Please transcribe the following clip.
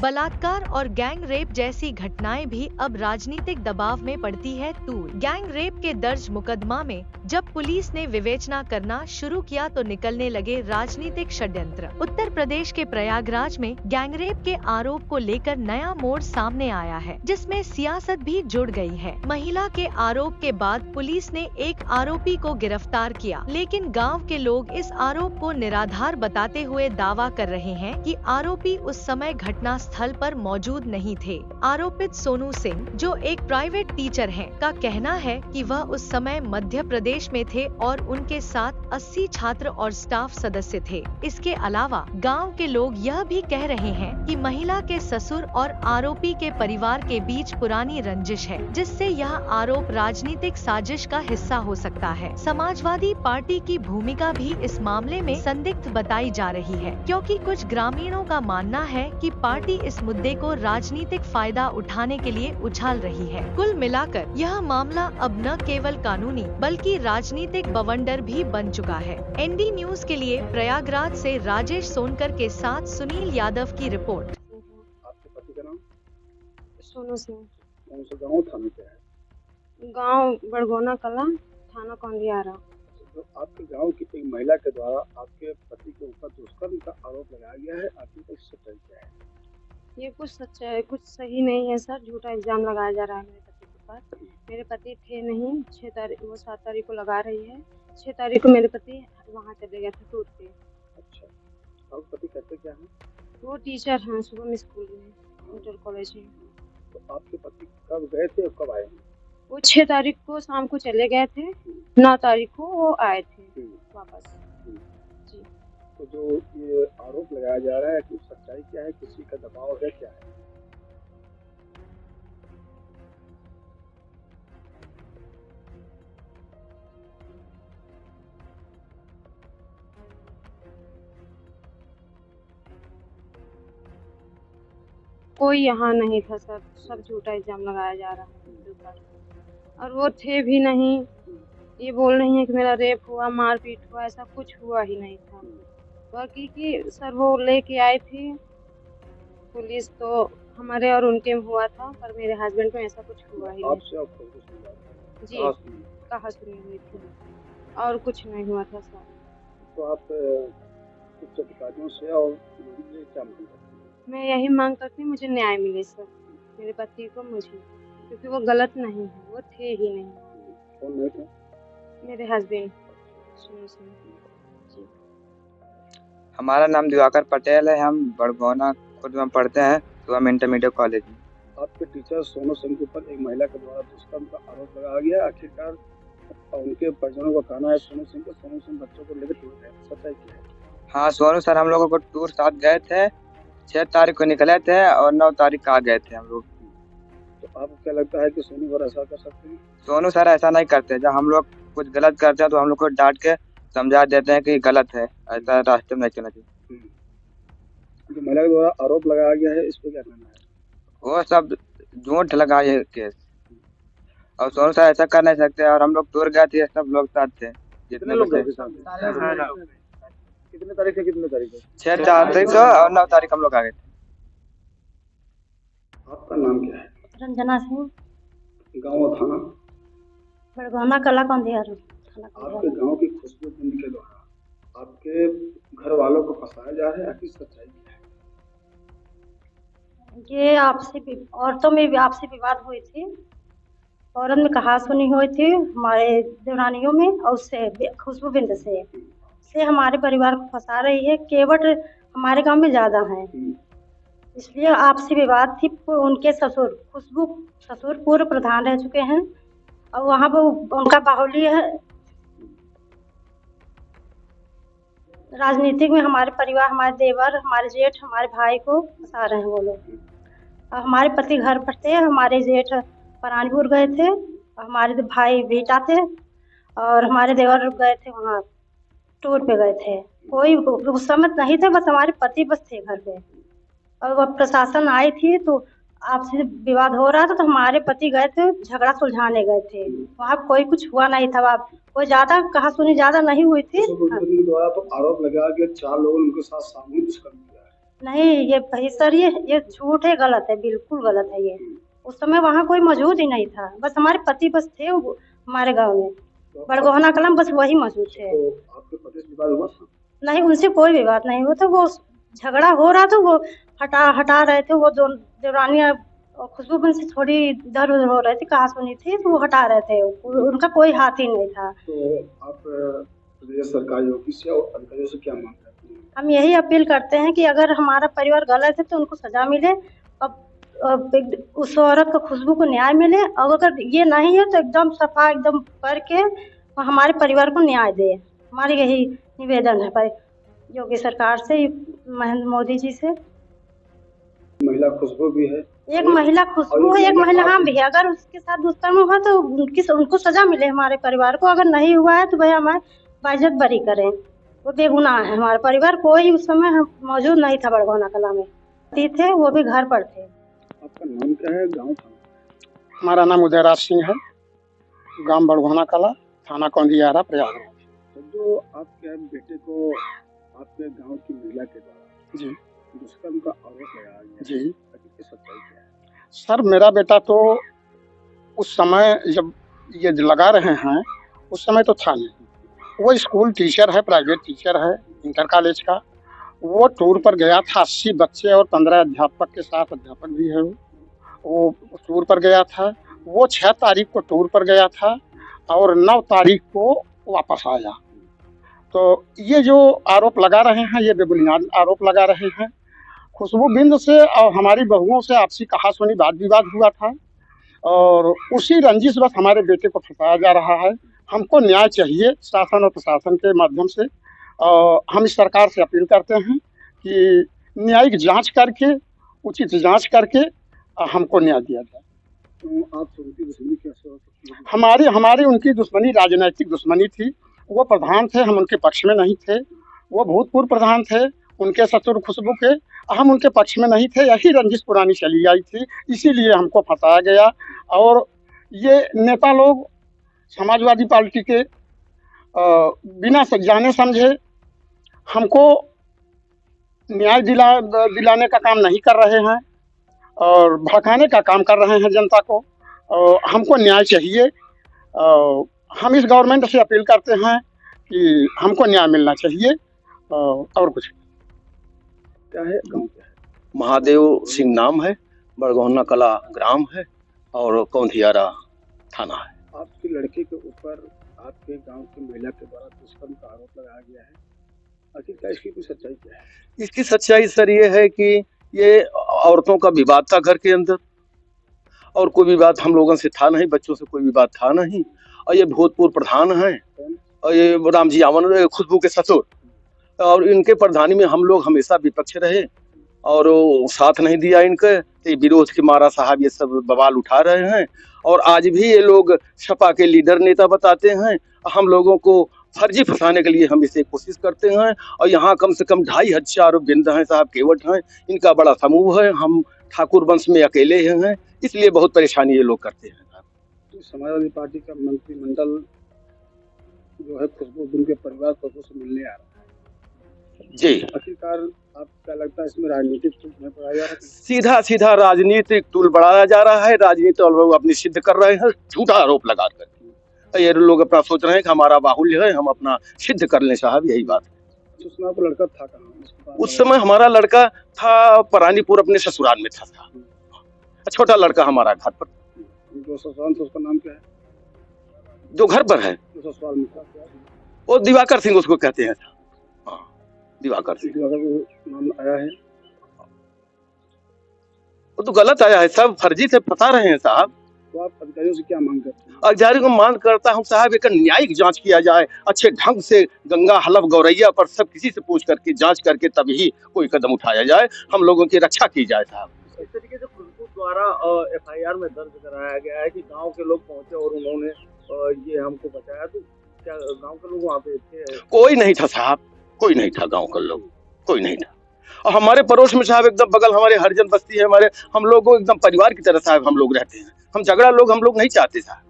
बलात्कार और gang rape जैसी घटनाएं भी अब राजनीतिक दबाव में पड़ती है तूल। गैंग रेप के दर्ज मुकदमा में जब पुलिस ने विवेचना करना शुरू किया तो निकलने लगे राजनीतिक षड्यंत्र। उत्तर प्रदेश के प्रयागराज में गैंग रेप के आरोप को लेकर नया मोड़ सामने आया है, जिसमें सियासत भी जुड़ गई है। महिला के आरोप के बाद पुलिस ने एक आरोपी को गिरफ्तार किया, लेकिन गाँव के लोग इस आरोप को निराधार बताते हुए दावा कर रहे हैं कि आरोपी उस समय घटना स्थल पर मौजूद नहीं थे। आरोपित सोनू सिंह, जो एक प्राइवेट टीचर हैं, का कहना है कि वह उस समय मध्य प्रदेश में थे और उनके साथ 80 छात्र और स्टाफ सदस्य थे। इसके अलावा गांव के लोग यह भी कह रहे हैं कि महिला के ससुर और आरोपी के परिवार के बीच पुरानी रंजिश है, जिससे यह आरोप राजनीतिक साजिश का हिस्सा हो सकता है। समाजवादी पार्टी की भूमिका भी इस मामले में संदिग्ध बताई जा रही है, क्योंकि कुछ ग्रामीणों का मानना है कि पार्टी इस मुद्दे को राजनीतिक फायदा उठाने के लिए उछाल रही है। कुल मिलाकर यह मामला अब न केवल कानूनी बल्कि राजनीतिक बवंडर भी बन चुका है। एनडी न्यूज के लिए प्रयागराज से राजेश सोनकर के साथ सुनील यादव की रिपोर्ट। आपके पति का नाम? सोनू सिंह। कौन सा गाँव थाना पे है? गांव बड़गोना कला, थाना कौंदियारा। तो आपके गांव की एक महिला के द्वारा आपके पति के ऊपर दुष्कर्म का आरोप लगाया गया है, आखिर इससे सच्चाई क्या है? ये कुछ सच्चा है, कुछ सही नहीं है सर। झूठा इल्जाम लगाया जा रहा है मेरे पति के पास। मेरे पति थे नहीं। 6 तारीख, वो 7 तारीख को लगा रही है। 6 तारीख को मेरे पति वहाँ चले गए थे टूर पे। अच्छा, और पति करते क्या है? वो टीचर हैं शुभम स्कूल में, इंटर कॉलेज में। तो आपके पति कब गए थे और कब आए? वो 6 तारीख को शाम को चले गए थे, 9 तारीख को वो आए थे वापस। जी। तो जो ये आरोप लगाया जा रहा है कि सच्चाई क्या है, किसी का दबाव है, क्या है? कोई यहाँ नहीं था सर, सब झूठा इल्जाम लगाया जा रहा है मेरे ऊपर। और वो थे भी नहीं। ये बोल रही हैं कि मेरा रेप हुआ, मारपीट हुआ, ऐसा कुछ हुआ ही नहीं था। बाकी कि सर वो लेके आई थी पुलिस, तो हमारे और उनके में हुआ था, पर मेरे हस्बैंड में ऐसा कुछ हुआ ही आपसे नहीं। आपको कुछ नहीं हुआ? जी, कहाँ सुनी हुई थी और कुछ नहीं हुआ था सर। तो आप उच्च अधिकारियों से और ये क्या मांग करते हैं? मैं यही मांग करती हूँ मुझे न्याय मिले सर, मेरे पति को, मुझे, क्योंकि वो गलत नहीं है, वो थे ही नहीं। कौन नहीं थे? मेरे हस्बैंड सोनू सिंह जी। हमारा नाम दिवाकर पटेल है। हम बड़गोना खुद में पढ़ते हैं, तो हम इंटरमीडिएट कॉलेज में। आपके टीचर सोनू सिंह के ऊपर एक महिला के द्वारा दुष्कर्म का आरोप लगाया गया। आखिरकार उनके परिजनों का कहना है सोनू सिंह बच्चों को लेकर टूर गए, सच्चाई क्या है? हाँ, सोनू सर हम लोगों को टूर साथ गए थे। 6 तारीख को निकले थे और 9 तारीख को आ गए थे हम लोग। तो आपको क्या लगता है कि सोनू सर ऐसा कर सकते हैं? सोनू सर ऐसा नहीं करते। जब हम लोग कुछ गलत करते हैं तो हम लोग को डांट के समझा देते हैं कि गलत है, ऐसा रास्ते में नहीं चलना चाहिए। जो महिला के द्वारा आरोप लगाया गया है, इस पर क्या कहना है? वो सब झूठ लगा ये केस, और सोनू सर ऐसा कर नहीं सकते। और हम लोग टूर गए थे, सब लोग साथ थे। कितने लोग गए थे साथ? कितने तारीख से कितने तारीख? 6 तारीख को और 9 तारीख हम लोग आ गए थे। आपका नाम क्या है? रंजना सिंह, गाँव और थाना? बड़गोना कला कौंदियारा। आपके गांव की खुशबू बिंद के द्वारा आपके घर वालों को फंसाया जा रहा है, आखिर सच्चाई क्या है? ये औरतों में भी आपसी विवाद हुई थी। औरत में कहा सुनी हुई थी हमारे देवरानियों में, और उससे खुशबू बिंद से हमारे परिवार को फंसा रही है। केवट हमारे गांव में ज्यादा है, इसलिए आपसी विवाद थी। उनके ससुर पूर्व प्रधान रह चुके हैं, और वहाँ पर उनका बाहुल्य है। राजनीतिक में हमारे परिवार, हमारे देवर, हमारे जेठ, हमारे भाई को फंसा रहे हैं वो लोग। और हमारे पति घर पर थे, हमारे जेठ परानीपुर गए थे, और हमारे भाई बेटा थे, और हमारे देवर गए थे वहाँ टूर पे गए थे। कोई उस समय नहीं थे, बस हमारे पति बस थे घर पे। और वह प्रशासन आई थी तो आपसे विवाद हो रहा था, तो हमारे पति गए थे, झगड़ा सुलझाने गए थे। वहाँ कोई कुछ हुआ नहीं था, कोई ज्यादा कहा सुनी ज्यादा नहीं हुई थी। द्वारा तो आरोप लगा कि 4 लोगों ने उनके साथ सामूहिक दुष्कर्म किया है। नहीं ये भाई सर, ये झूठ है, गलत है, बिल्कुल गलत है ये। उस समय वहाँ कोई मौजूद ही नहीं था, बस हमारे पति बस थे हमारे गांव में, बड़गोहना कलम, बस वही मौजूद थे। तो आपके पति से विवाद हुआ था? नहीं, उनसे कोई विवाद नहीं हुआ था, वो झगड़ा हो रहा था, वो हटा रहे थे, वो देवरानी खुशबू बहन से थोड़ी इधर उधर हो रहे थे, कहा सुनी थी, तो वो हटा रहे थे, उनका कोई हाथ ही नहीं था। तो आप प्रदेश सरकार योगी से और अधिकारियों से क्या मांग करते हैं? हम यही अपील करते हैं कि अगर हमारा परिवार गलत है तो उनको सजा मिले, उस औरत को, खुशबू को न्याय मिले, और अगर ये नहीं है तो एकदम सफा एकदम करके हमारे परिवार को न्याय दे। हमारी यही निवेदन है पर योगी सरकार से, महेंद्र मोदी जी से। महिला खुशबू भी है, एक महिला खुशबू है, एक महिला हम भी है। अगर उसके साथ दुष्कर्म हुआ तो उनको सजा मिले हमारे परिवार को, अगर नहीं हुआ है तो भाई हमारे बाइज्जत बरी करें, वो बेगुनाह है। हमारा परिवार कोई उस समय मौजूद नहीं था बड़गोहना कला में, थे वो भी घर पर थे। आपका नाम क्या है, गाँव था? हमारा नाम उदयराज सिंह है, गांव बड़गोहना कला, थाना कौंदियारा, प्रयागराज। जो आपके बेटे को आपके गांव की महिला के द्वारा जी दुष्कर्म का आरोप लगाया गया, जी इसकी सच्चाई क्या है? सर, मेरा बेटा तो उस समय जब ये लगा रहे हैं उस समय तो था नहीं। वो स्कूल टीचर है, प्राइवेट टीचर है, इंटर कॉलेज का। वो टूर पर गया था, 80 बच्चे और 15 अध्यापक के साथ, अध्यापक भी है वो टूर पर गया था। वो 6 तारीख को टूर पर गया था और 9 तारीख को वापस आया। तो ये जो आरोप लगा रहे हैं, ये बेबुनियाद आरोप लगा रहे हैं। खुशबू बिंद से और हमारी बहुओं से आपसी कहासुनी वाद विवाद हुआ था और उसी रंजिश बस हमारे बेटे को फंसाया जा रहा है। हमको न्याय चाहिए शासन और प्रशासन के माध्यम से। हम इस सरकार से अपील करते हैं कि न्यायिक जांच करके, उचित जांच करके हमको न्याय दिया जाए। तो आपसे उनकी दुश्मनी कैसे हो सकती है? हमारी उनकी दुश्मनी राजनैतिक दुश्मनी थी। वो प्रधान थे, हम उनके पक्ष में नहीं थे। वो भूतपूर्व प्रधान थे, उनके ससुर खुशबू के, हम उनके पक्ष में नहीं थे। यही रंजिश पुरानी चली आई थी, इसीलिए हमको फंसाया गया। और ये नेता लोग समाजवादी पार्टी के बिना जाने समझे हमको न्याय दिलाने का काम नहीं कर रहे हैं और भड़काने का काम कर रहे हैं जनता को। हमको न्याय चाहिए। हम इस गवर्नमेंट से अपील करते हैं कि हमको न्याय मिलना चाहिए और कुछ। क्या है, गाँव क्या है? महादेव सिंह नाम है, बड़गोहना कला ग्राम है और कौंधियारा थाना है। आपकी लड़के के ऊपर आपके गांव की महिला के द्वारा दुष्कर्म का आरोप लगाया गया है, आखिर इसकी कोई सच्चाई क्या है? इसकी सच्चाई सर ये है कि ये औरतों का विवाद था घर के अंदर, और कोई विवाद हम लोगों से था नहीं, बच्चों से कोई विवाद था नहीं। और ये भूतपूर्व प्रधान हैं, और ये रामजी आवन खुशबू के ससुर, और इनके प्रधानी में हम लोग हमेशा विपक्ष रहे और साथ नहीं दिया इनके। तो विरोध के मारा साहब ये सब बवाल उठा रहे हैं और आज भी ये लोग सपा के लीडर नेता बताते हैं। हम लोगों को फर्जी फंसाने के लिए हम इसे कोशिश करते हैं। और यहाँ कम से कम 2500 बिंद हैं साहब, केवट हैं, इनका बड़ा समूह है। हम ठाकुर वंश में अकेले हैं, इसलिए बहुत परेशानी ये लोग करते हैं। तो समाजवादी पार्टी का मंत्रिमंडल जो है खुशबू बिंद के परिवार को से मिलने आ रहा है जी। आखिरकार आपको क्या लगता है इसमें राजनीतिक टूल में पढ़ाया जा रहा है? सीधा राजनीतिक टूल बढ़ाया जा रहा है। राजनीति और लोग अपनी सिद्ध कर रहे हैं झूठा आरोप लगा कर। ये लोग अपना सोच रहे हैं कि हमारा बाहुल्य है, हम अपना सिद्ध कर लें साहब, यही बात है। उस समय आपका लड़का था कहाँ? उस समय हमारा लड़का था परानीपुर, अपने ससुराल में था। छोटा लड़का हमारा घर पर। जो ससुराल था उसका नाम क्या है? जो घर पर है जो ससुराल में था वो दिवाकर सिंह उसको कहते हैं। हाँ, दिवाकर सिंह नाम आया है, वो तो गलत आया है, सब फर्जी से फंसा रहे हैं साहब। तो आप अधिकारियों से क्या मांग करते हैं? अधिकारियों को मांग करता हूँ साहब, एक न्यायिक जांच किया जाए अच्छे ढंग से, गंगा हलफ गौरैया पर सब किसी से पूछ करके जांच करके तभी कोई कदम उठाया जाए, हम लोगों की रक्षा की जाए साहब। इस तरीके से खुशबू द्वारा FIR में दर्ज कराया गया है कि गांव के लोग पहुंचे और उन्होंने ये हमको बचाया। तो क्या गांव के लोग वहाँ पे थे? कोई नहीं था साहब, कोई नहीं था, गांव का लोग कोई नहीं था। और हमारे पड़ोस में साहब एकदम बगल हमारे हरिजन बस्ती है, हम लोग एकदम परिवार की तरह साहब हम लोग रहते हैं। हम झगड़ा लोग हम लोग नहीं चाहते साहब।